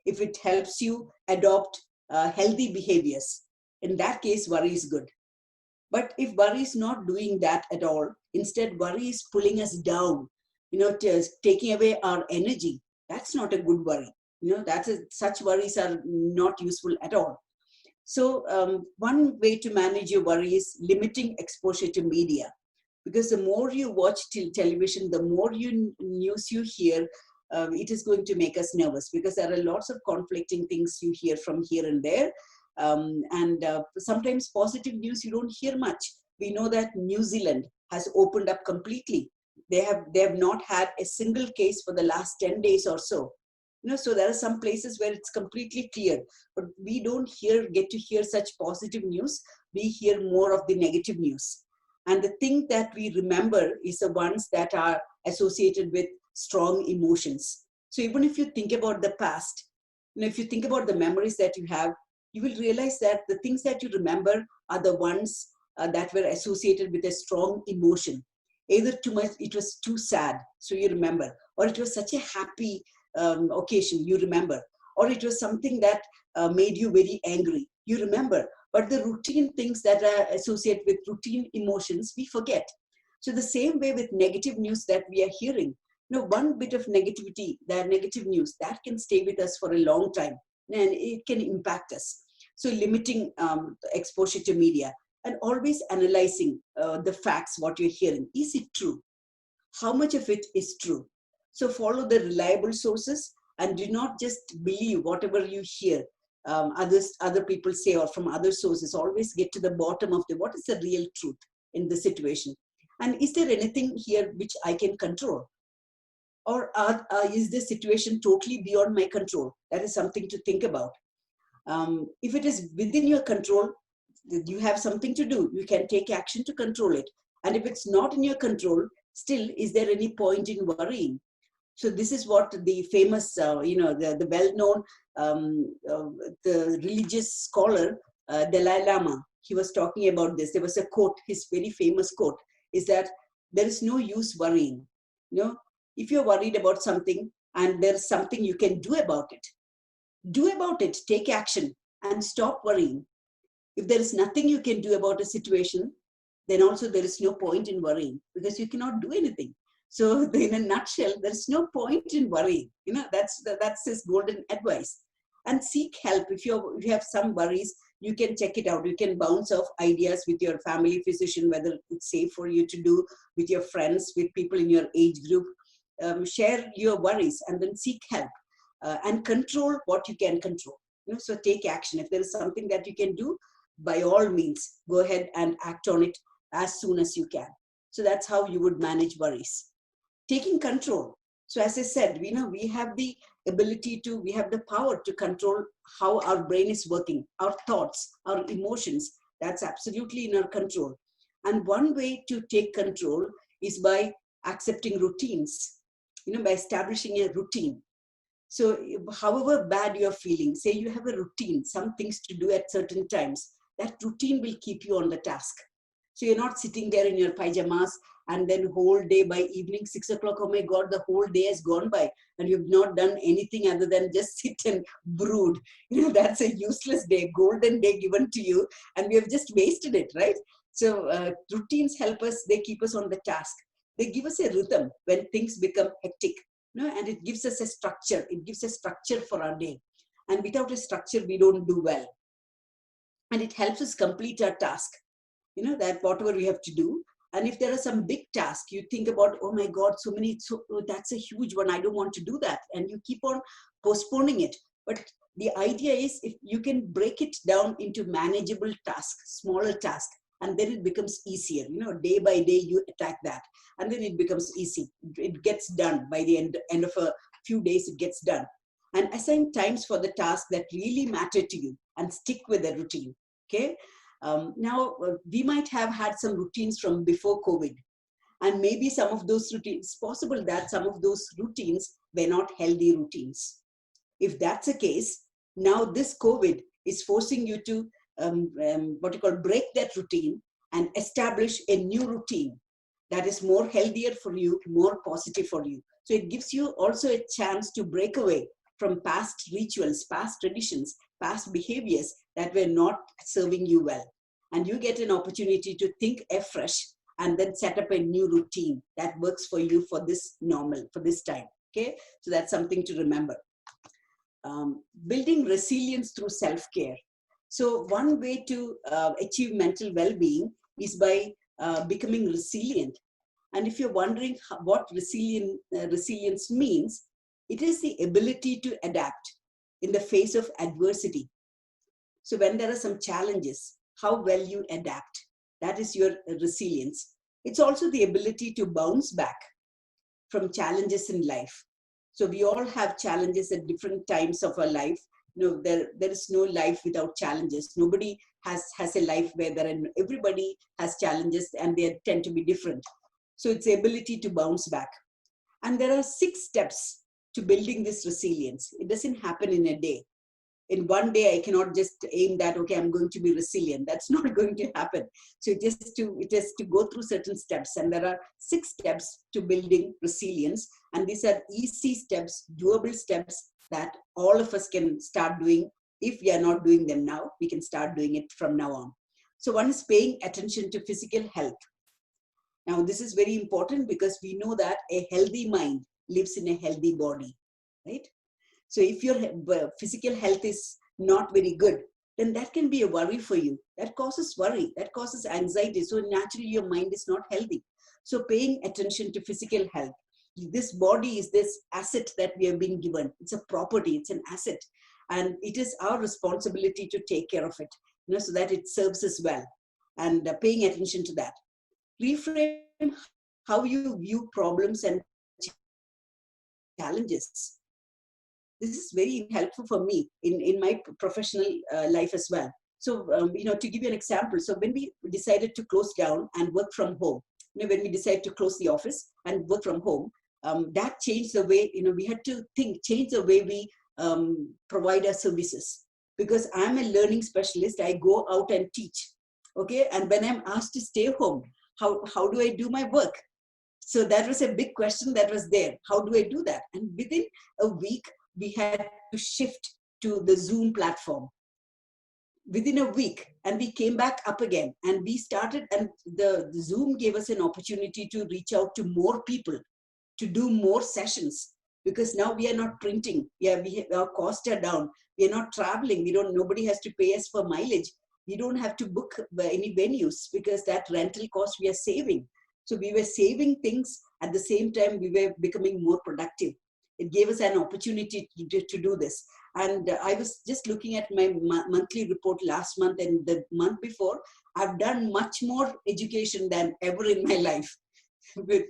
C: if it helps you adopt healthy behaviors, in that case, worry is good. But if worry is not doing that at all, instead worry is pulling us down, taking away our energy, that's not a good worry. Such worries are not useful at all. So one way to manage your worry is limiting exposure to media. Because the more you watch television, the more news you hear, it is going to make us nervous, because there are lots of conflicting things you hear from here and there. Sometimes positive news you don't hear much. We know that New Zealand has opened up completely. They have not had a single case for the last 10 days or so. So there are some places where it's completely clear, but we don't get to hear such positive news. We hear more of the negative news. And the thing that we remember is the ones that are associated with strong emotions. So even if you think about the past, if you think about the memories that you have, you will realize that the things that you remember are the ones that were associated with a strong emotion. Either too much, it was too sad, so you remember, or it was such a happy occasion, you remember, or it was something that made you very angry, you remember. But the routine things that are associated with routine emotions, we forget. So the same way with negative news that we are hearing, one bit of negativity, that negative news, that can stay with us for a long time, and it can impact us. So limiting exposure to media, and always analyzing the facts, what you're hearing. Is it true? How much of it is true? So follow the reliable sources, and do not just believe whatever you hear other people say or from other sources. Always get to the bottom of what is the real truth in the situation. And is there anything here which I can control? Or is this situation totally beyond my control? That is something to think about. If it is within your control, you have something to do. You can take action to control it. And if it's not in your control, still, is there any point in worrying? So this is what the famous, the well-known, the religious scholar, Dalai Lama, he was talking about this. There was a quote, his very famous quote, is that there is no use worrying. If you're worried about something and there's something you can do about it, take action and stop worrying. If there is nothing you can do about a situation, then also there is no point in worrying, because you cannot do anything. So in a nutshell, there's no point in worrying. That's his golden advice. And seek help. If you have some worries, you can check it out. You can bounce off ideas with your family physician, whether it's safe for you to do, with your friends, with people in your age group. Share your worries and then seek help and control what you can control. So take action. If there is something that you can do, by all means, go ahead and act on it as soon as you can. So that's how you would manage worries. Taking control. So as I said, we have the ability to, we have the power to control how our brain is working, our thoughts, our emotions. That's absolutely in our control. And one way to take control is by accepting routines, by establishing a routine. So however bad you're feeling, say you have a routine, some things to do at certain times, that routine will keep you on the task. So you're not sitting there in your pajamas and then whole day by evening 6 o'clock, oh my God, the whole day has gone by and you've not done anything other than just sit and brood. That's a useless day, golden day given to you, and we have just wasted it, right? So routines help us, they keep us on the task. They give us a rhythm when things become hectic, and it gives us a structure. It gives a structure for our day. And without a structure, we don't do well. And it helps us complete our task, that whatever we have to do. And if there are some big tasks, you think about, oh my God, that's a huge one. I don't want to do that. And you keep on postponing it. But the idea is, if you can break it down into manageable tasks, smaller tasks, and then it becomes easier. Day by day, you attack that. And then it becomes easy. It gets done by the end of a few days, it gets done. And assign times for the tasks that really matter to you and stick with the routine. Okay. Now, we might have had some routines from before COVID. And maybe some of those routines, it's possible that some of those routines were not healthy routines. If that's the case, now this COVID is forcing you to break that routine and establish a new routine that is more healthier for you, more positive for you. So it gives you also a chance to break away from past rituals, past traditions, past behaviors that were not serving you well. And you get an opportunity to think afresh and then set up a new routine that works for you for this normal, for this time. Okay, so that's something to remember. Building resilience through self-care. So one way to achieve mental well-being is by becoming resilient. And if you're wondering what resilience means, it is the ability to adapt in the face of adversity. So when there are some challenges, how well you adapt, that is your resilience. It's also the ability to bounce back from challenges in life. So we all have challenges at different times of our life. There is no life without challenges. Nobody has a life where everybody has challenges and they tend to be different. So it's the ability to bounce back. And there are 6 steps to building this resilience. It doesn't happen in a day. In one day, I cannot just aim that, okay, I'm going to be resilient. That's not going to happen. So it has to go through certain steps. And there are 6 steps to building resilience. And these are easy steps, doable steps that all of us can start doing. If we are not doing them now, we can start doing it from now on. So one is paying attention to physical health. Now, this is very important because we know that a healthy mind lives in a healthy body, right? So if your physical health is not very good, then that can be a worry for you. That causes worry, that causes anxiety. So naturally, your mind is not healthy. So paying attention to physical health. This body is this asset that we have been given. It's a property, it's an asset. And it is our responsibility to take care of it, so that it serves us well. And paying attention to that. Reframe how you view problems and challenges. This is very helpful for me in my professional life as well. So, to give you an example, so when we decided to close down and work from home, when we decided to close the office and work from home, that changed the way, we had to change the way we provide our services. Because I'm a learning specialist, I go out and teach, okay? And when I'm asked to stay home, how do I do my work? So that was a big question that was there. How do I do that? And within a week, we had to shift to the Zoom platform. Within a week, and we came back up again, and we started, and the Zoom gave us an opportunity to reach out to more people, to do more sessions, because now we are not printing. Our costs are down. We are not traveling. Nobody has to pay us for mileage. We don't have to book any venues because that rental cost we are saving. So we were saving things. At the same time, we were becoming more productive. It gave us an opportunity to do this. And I was just looking at my monthly report last month and the month before. I've done much more education than ever in my life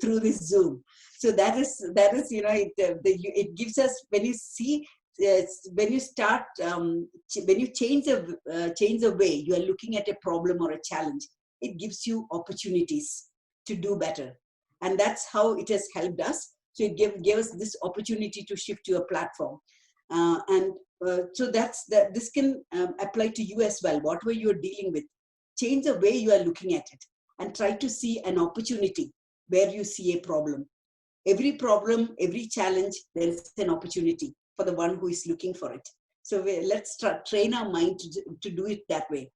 C: through this Zoom. So that is it gives us, when you see, when you start, when you change the way you are looking at a problem or a challenge, it gives you opportunities to do better. And that's how it has helped us. So it gave us this opportunity to shift to a platform. So this can apply to you as well. Whatever you're dealing with, change the way you are looking at it and try to see an opportunity where you see a problem. Every problem, every challenge, there is an opportunity for the one who is looking for it. So let's train our mind to do it that way.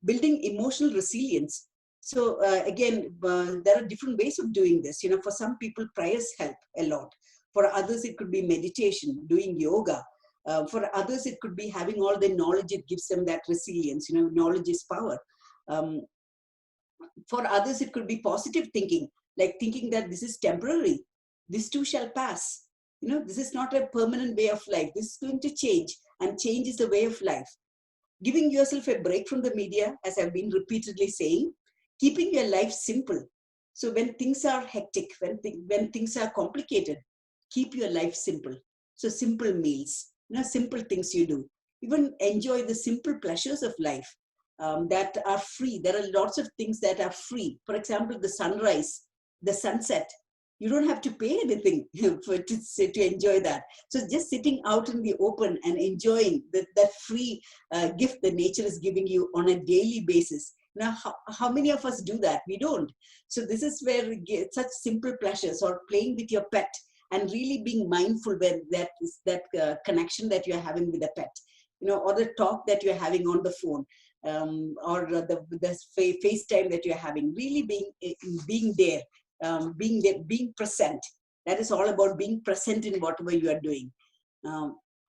C: Building emotional resilience. So again, there are different ways of doing this. For some people, prayers help a lot. For others, it could be meditation, doing yoga. For others, it could be having all the knowledge. It gives them that resilience. Knowledge is power. For others, it could be positive thinking, like thinking that this is temporary. This too shall pass. This is not a permanent way of life. This is going to change, and change is the way of life. Giving yourself a break from the media, as I've been repeatedly saying, keeping your life simple. So when things are hectic, when things are complicated, keep your life simple. So simple meals, simple things you do. Even enjoy the simple pleasures of life that are free. There are lots of things that are free. For example, the sunrise, the sunset. You don't have to pay anything to enjoy that. So just sitting out in the open and enjoying that free gift that nature is giving you on a daily basis. Now, how many of us do that? We don't. So this is where we get such simple pleasures, or playing with your pet and really being mindful when that is that connection that you're having with a pet, or the talk that you're having on the phone, or the FaceTime that you're having, really being there, being present. That is all about being present in whatever you are doing.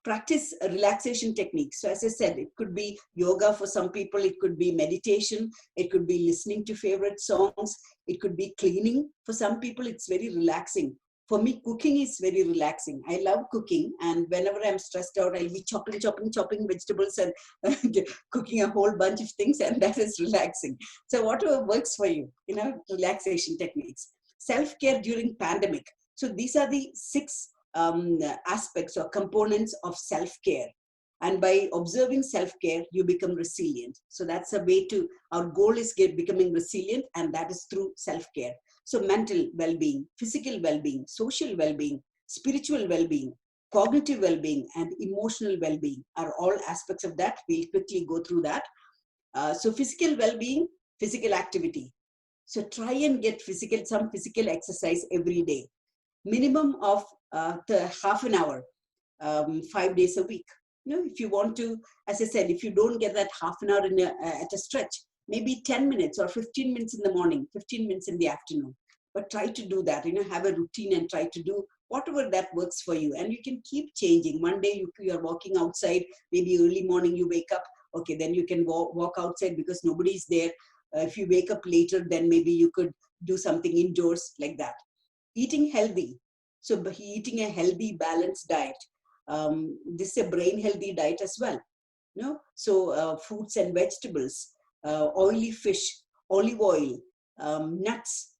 C: Practice relaxation techniques. So as I said, it could be yoga for some people, it could be meditation, it could be listening to favorite songs, it could be cleaning. For some people, it's very relaxing. For me, cooking is very relaxing. I love cooking, and whenever I'm stressed out, I'll be chopping vegetables and cooking a whole bunch of things, and that is relaxing. So whatever works for you, relaxation techniques. Self-care during pandemic. So these are the 6 aspects or components of self-care. And by observing self-care, you become resilient. So that's a way to, our goal is becoming resilient, and that is through self-care. So mental well-being, physical well-being, social well-being, spiritual well-being, cognitive well-being, and emotional well-being are all aspects of that. We'll quickly go through that. So physical well-being, physical activity. So try and get some physical exercise every day. Minimum of half an hour, 5 days a week. If you want to, as I said, if you don't get that half an hour at a stretch, maybe 10 minutes or 15 minutes in the morning, 15 minutes in the afternoon. But try to do that, have a routine and try to do whatever that works for you. And you can keep changing. One day you are walking outside, maybe early morning you wake up, okay, then you can walk outside because nobody's there. If you wake up later, then maybe you could do something indoors like that. Eating healthy. So eating a healthy, balanced diet. This is a brain healthy diet as well. So fruits and vegetables, oily fish, olive oil, nuts,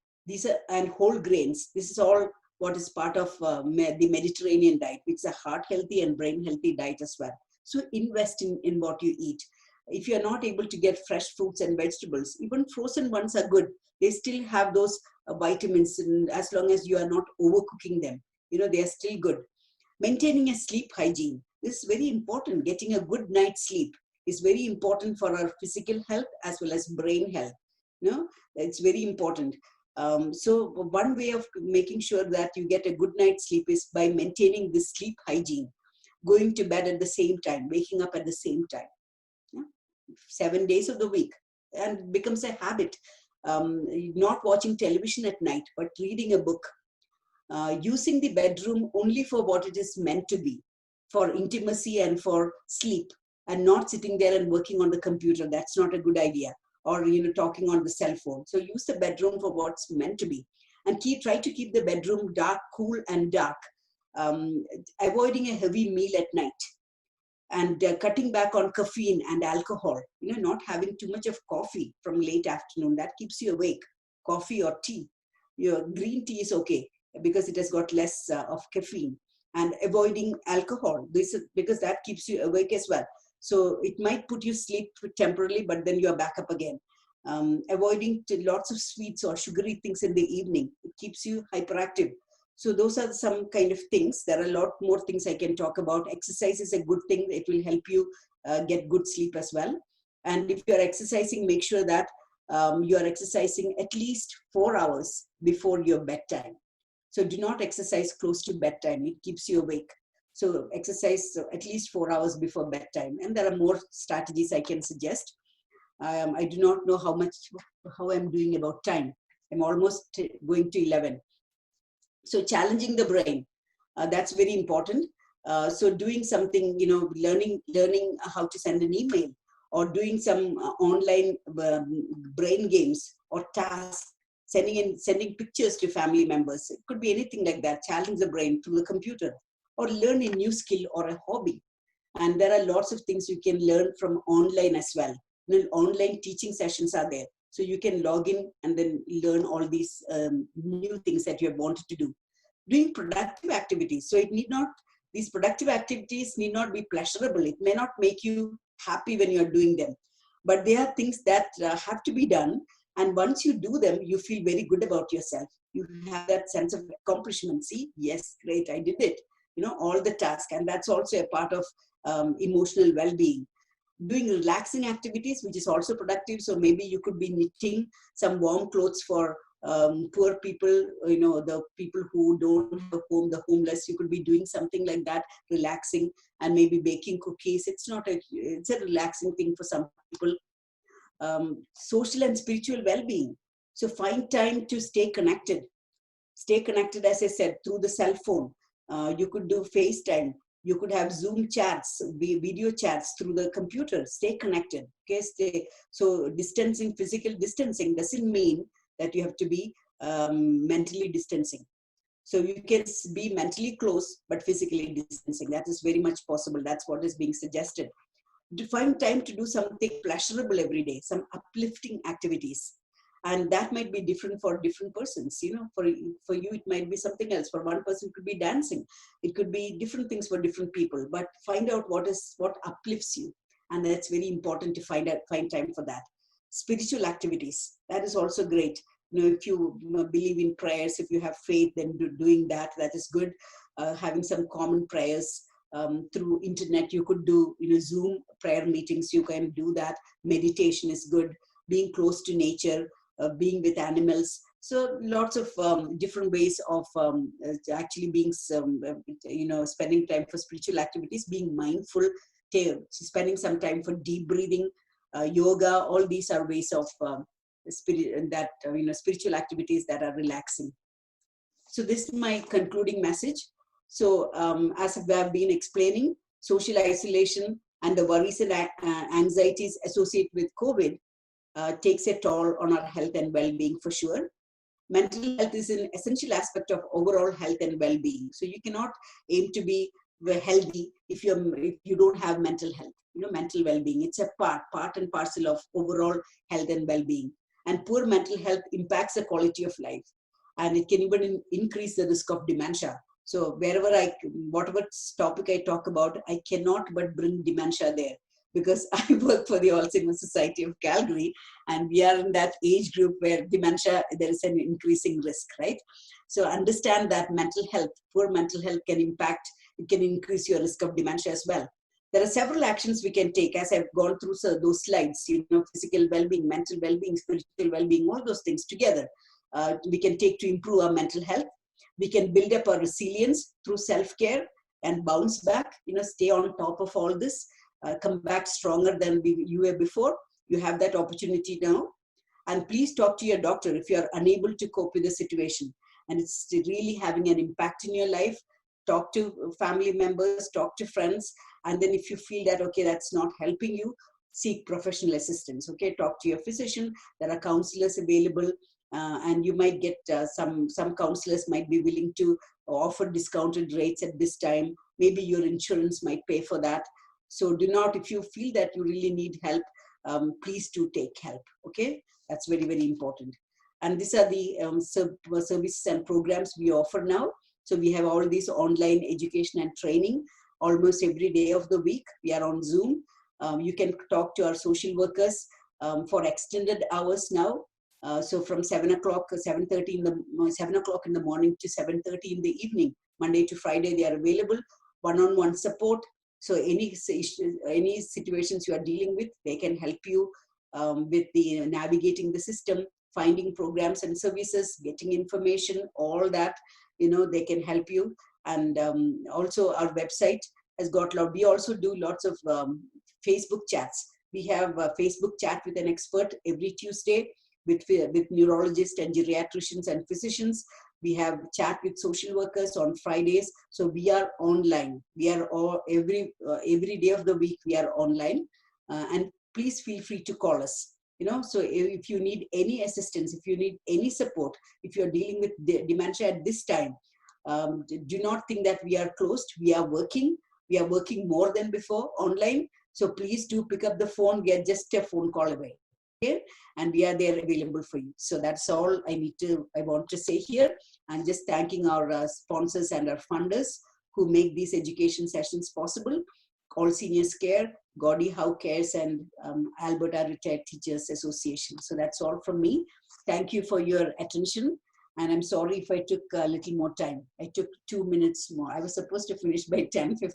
C: and whole grains. This is all what is part of the Mediterranean diet, which is a heart healthy and brain healthy diet as well. So invest in what you eat. If you're not able to get fresh fruits and vegetables, even frozen ones are good. They still have those vitamins, and as long as you are not overcooking them, they are still good. Maintaining a sleep hygiene. This is very important. Getting a good night's sleep is very important for our physical health as well as brain health. It's very important. So one way of making sure that you get a good night's sleep is by maintaining this sleep hygiene. Going to bed at the same time, waking up at the same time. 7 days of the week, and it becomes a habit. Not watching television at night, but reading a book. Using the bedroom only for what it is meant to be, for intimacy and for sleep, and not sitting there and working on the computer. That's not a good idea. Or talking on the cell phone. So use the bedroom for what's meant to be, and try to keep the bedroom dark, cool, and dark. Avoiding a heavy meal at night, and cutting back on caffeine and alcohol. Not having too much of coffee from late afternoon. That keeps you awake. Coffee or tea. Your green tea is okay, because it has got less of caffeine. And avoiding alcohol, because that keeps you awake as well. So it might put you sleep temporarily, but then you're back up again. Avoiding lots of sweets or sugary things in the evening. It keeps you hyperactive. So those are some kind of things. There are a lot more things I can talk about. Exercise is a good thing. It will help you get good sleep as well. And if you're exercising, make sure that you are exercising at least 4 hours before your bedtime. So do not exercise close to bedtime. It keeps you awake. So exercise at least 4 hours before bedtime. And there are more strategies I can suggest. I do not know how I'm doing about time. I'm almost going to 11. So challenging the brain, that's very important. So doing something, learning how to send an email, or doing some online brain games or tasks, sending pictures to family members. It could be anything like that. Challenge the brain through the computer, or learn a new skill or a hobby. And there are lots of things you can learn from online as well. Online teaching sessions are there. So you can log in and then learn all these new things that you have wanted to do. Doing productive activities. So these productive activities need not be pleasurable. It may not make you happy when you're doing them, but they are things that have to be done. And once you do them, you feel very good about yourself. You have that sense of accomplishment. See, yes, great, I did it. All the tasks. And that's also a part of emotional well-being. Doing relaxing activities, which is also productive. So maybe you could be knitting some warm clothes for poor people, the people who don't have a home, the homeless. You could be doing something like that, relaxing, and maybe baking cookies. It's a relaxing thing for some people. Social and spiritual well-being. So find time to stay connected. Stay connected, as I said, through the cell phone. You could do FaceTime. You could have Zoom chats, video chats through the computer. Stay connected. Okay, so distancing, physical distancing doesn't mean that you have to be mentally distancing. So you can be mentally close, but physically distancing. That is very much possible. That's what is being suggested. To find time to do something pleasurable every day, some uplifting activities. And that might be different for different persons. For you, it might be something else. For one person, it could be dancing. It could be different things for different people. But find out what uplifts you. And that's very important to find time for that. Spiritual activities, that is also great. If you believe in prayers, if you have faith, then doing that is good. Having some common prayers through internet, you could do Zoom prayer meetings. You can do that. Meditation is good. Being close to nature, being with animals. So lots of different ways of actually being spending time for spiritual activities, being mindful, spending some time for deep breathing, yoga. All these are ways of spiritual activities that are relaxing. So this is my concluding message. So as I've been explaining, social isolation and the worries and anxieties associated with COVID takes a toll on our health and well-being for sure. Mental health is an essential aspect of overall health and well-being. So you cannot aim to be healthy if you don't have mental health. Mental well-being, it's a part and parcel of overall health and well-being. And poor mental health impacts the quality of life, and it can even increase the risk of dementia. So whatever topic I talk about, I cannot but bring dementia there, because I work for the Alzheimer Society of Calgary, and we are in that age group where dementia, there is an increasing risk, right? So understand that poor mental health can increase your risk of dementia as well. There are several actions we can take, as I've gone through those slides, physical well-being, mental well-being, spiritual well-being, all those things together. We can take to improve our mental health. We can build up our resilience through self-care and bounce back, stay on top of all this, come back stronger than you were before. You have that opportunity now. And please talk to your doctor if you are unable to cope with the situation and it's really having an impact in your life. Talk to family members, talk to friends. And then if you feel that, okay, that's not helping you, seek professional assistance, okay? Talk to your physician. There are counselors available. And you might get some counselors might be willing to offer discounted rates at this time. Maybe your insurance might pay for that. So if you feel that you really need help, please do take help, okay? That's very, very important. And these are the services and programs we offer now. So we have all these online education and training almost every day of the week. We are on Zoom. You can talk to our social workers for extended hours now. So from 7 o'clock in the morning to 7:30 in the evening, Monday to Friday, they are available. One-on-one support. So any situations you are dealing with, they can help you with the navigating the system, finding programs and services, getting information, all that, they can help you. And also our website has got we also do lots of Facebook chats. We have a Facebook chat with an expert every Tuesday with neurologists and geriatricians and physicians. We have chat with social workers on Fridays. So we are online. We are every day of the week we are online. And please feel free to call us. So if you need any assistance, if you need any support, if you're dealing with dementia at this time, do not think that we are closed. We are working. We are working more than before online. So please do pick up the phone. We are just a phone call away. Okay? And we are there available for you. So that's all I want to say here. And just thanking our sponsors and our funders who make these education sessions possible. All Seniors Care, Gaudy How Cares, and Alberta Retired Teachers Association. So that's all from me. Thank you for your attention. And I'm sorry if I took a little more time. I took 2 minutes more. I was supposed to finish by 10:15.